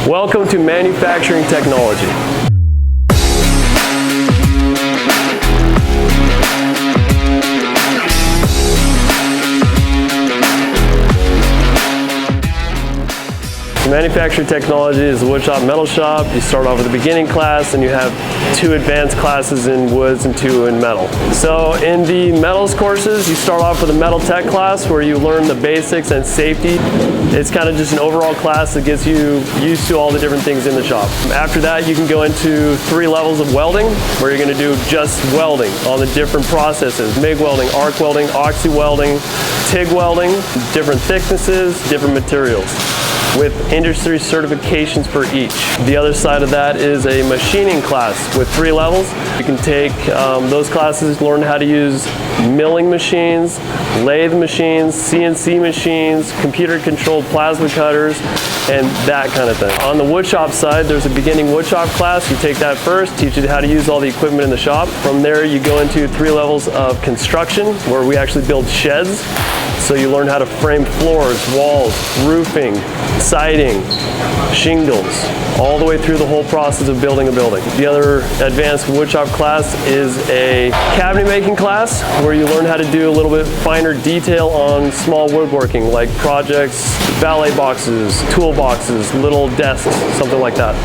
Welcome to manufacturing technology. Manufacturing technology is the woodshop metal shop. You start off with a beginning class and you have 2 advanced classes in woods and 2 in metal. So in the metals courses, you start off with a metal tech class where you learn the basics and safety. It's kind of just an overall class that gets you used to all the different things in the shop. After that, you can go into 3 levels of welding where you're going to do just welding on the different processes: MIG welding, arc welding, oxy welding, TIG welding, different thicknesses, different materials, with industry certifications for each. The other side of that is a machining class with 3 levels. You can take those classes, learn how to use milling machines, lathe machines, CNC machines, computer-controlled plasma cutters, and that kind of thing. On the woodshop side, there's a beginning woodshop class. You take that first, teach you how to use all the equipment in the shop. From there, you go into 3 levels of construction, where we actually build sheds. So you learn how to frame floors, walls, roofing, siding, shingles, all the way through the whole process of building a building. The other advanced woodshop class is a cabinet making class where you learn how to do a little bit finer detail on small woodworking, like projects, valet boxes, tool boxes, little desks, something like that.